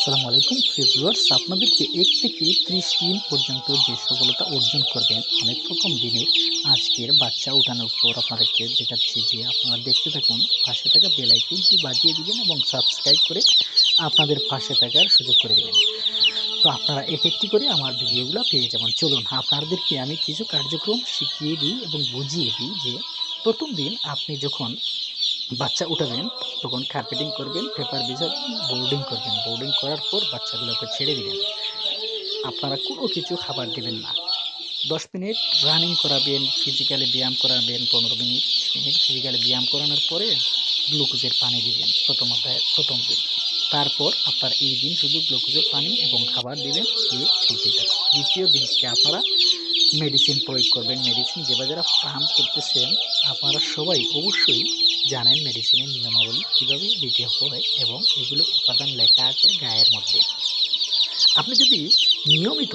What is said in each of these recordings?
আসসালামু আলাইকুম ভিউয়ার্স, আপনাদেরকে 1 থেকে 30 দিন পর্যন্ত যে সফলতা অর্জন করবেন আমি প্রথম দিনে আজকের বাচ্চা উঠানোর পর আপনাদেরকে দেখাচ্ছি। যে আপনারা দেখতে থাকুন, পাশে থাকা বেল আইকনটি বাজিয়ে দিবেন এবং সাবস্ক্রাইব করে আপনাদের পাশে থাকার সুযোগ করে দিবেন। তো আপনারা একটি করে আমার ভিডিওগুলো পেয়ে যাবেন। চলুন আপনাদেরকে আমি কিছু কার্যক্রম শিখিয়ে দিই এবং বুঝিয়ে দিই। যে প্রথম দিন আপনি যখন বাচ্চা উঠাবেন তখন কার্পেটিং করবেন, পেপার বিছাবেন, বোর্ডিং করবেন। বোর্ডিং করার পর বাচ্চাগুলোকে ছেড়ে দিবেন। আপনারা কোনো কিছু খাবার দিবেন না। 10 মিনিট রানিং করাবেন, ফিজিক্যালি ব্যায়াম করাবেন। 15 মিনিট 20 মিনিট ফিজিক্যালি ব্যায়াম করানোর পরে গ্লুকোজের পানি দিবেন প্রথম দিন। তারপর আপনার এই দিন শুধু গ্লুকোজের পানি এবং খাবার দিবেন, দিয়ে চলতেই থাকুন। দ্বিতীয় দিন থেকে আপনারা মেডিসিন প্রয়োগ করবেন। মেডিসিন যারা ফার্ম করতেছেন আপনারা সবাই অবশ্যই জানেন মেডিসিনের নিয়মাবলী কীভাবে দিতে হয় এবং এগুলো উপাদান লেখা আছে গায়ের মধ্যে। আপনি যদি নিয়মিত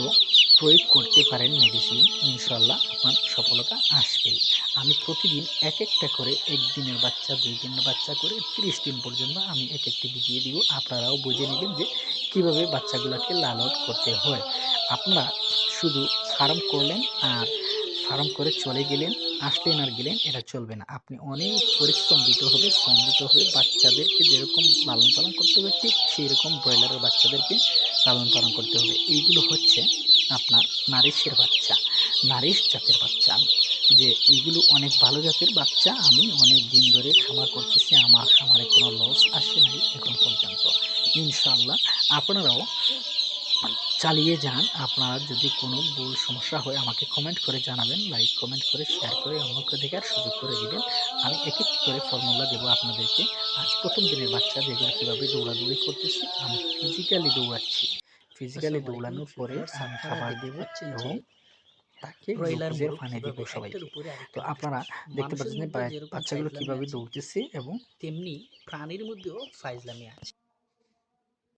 প্রয়োগ করতে পারেন মেডিসিন, ইনশাল্লাহ আপনার সফলতা আসবেই। আমি প্রতিদিন এক একটা করে, 1 দিনের বাচ্চা 2 দিনের বাচ্চা করে 30 দিন পর্যন্ত আমি এক একটি ভিডিও দিব। আপনারাও বুঝে নেবেন যে কীভাবে বাচ্চাগুলোকে লালন করতে হয়। আপনারা শুধু ফার্ম করলেন আর ফার্ম করে চলে গেলেন, আসলেন আর গেলেন, এটা চলবে না। আপনি অনেক পরিশ্রম দিতে হবে, শ্রম দিতে হবে। বাচ্চাদেরকে যেরকম লালন পালন করতে হবে ঠিক সেই রকম ব্রয়লারের বাচ্চাদেরকে লালন পালন করতে হবে। এইগুলো হচ্ছে আপনার নারিশের বাচ্চা, নারিশ জাতের বাচ্চা। যে এইগুলো অনেক ভালো জাতের বাচ্চা। আমি অনেক দিন ধরে খামার করতেছি, আমার খামারে কোনো লস আসে নাই এখন পর্যন্ত। ইনশাল্লাহ আপনারাও চালিয়ে যান। আপনার যদি কোনো ভুল সমস্যা হয় আমাকে কমেন্ট করে জানাবেন, লাইক কমেন্ট করে শেয়ার করে অন্যকে দেখার সুযোগ করে দিবেন। আমি এক একটি করে ফর্মুলা দেবো আপনাদেরকে। আজ প্রথম দিনের বাচ্চা যেগুলো কীভাবে দৌড়াদৌড়ি করতেছি, আমি ফিজিক্যালি দৌড়াচ্ছি। ফিজিক্যালি আসসালামু আলাইকুম দৌড়ানোর পরে ভিউয়ার্স, আমি আপনারা খাবার দেখতে দেব পাচ্ছেন যে এবং তাকে ব্রয়লার গ্লুকোজের মোরগ পানি দিব কিভাবে একটার সবাইকে। উপরে তো আরেকটা আপনারা উঠতেছে। দেখতে মানুষের পাচ্ছেন যে মধ্যে যেরকম বাচ্চাগুলো ফাইজলামি কীভাবে আছে দৌড়তেছে এবং তেমনি প্রাণীর মধ্যেও ফাইজলামি আছে।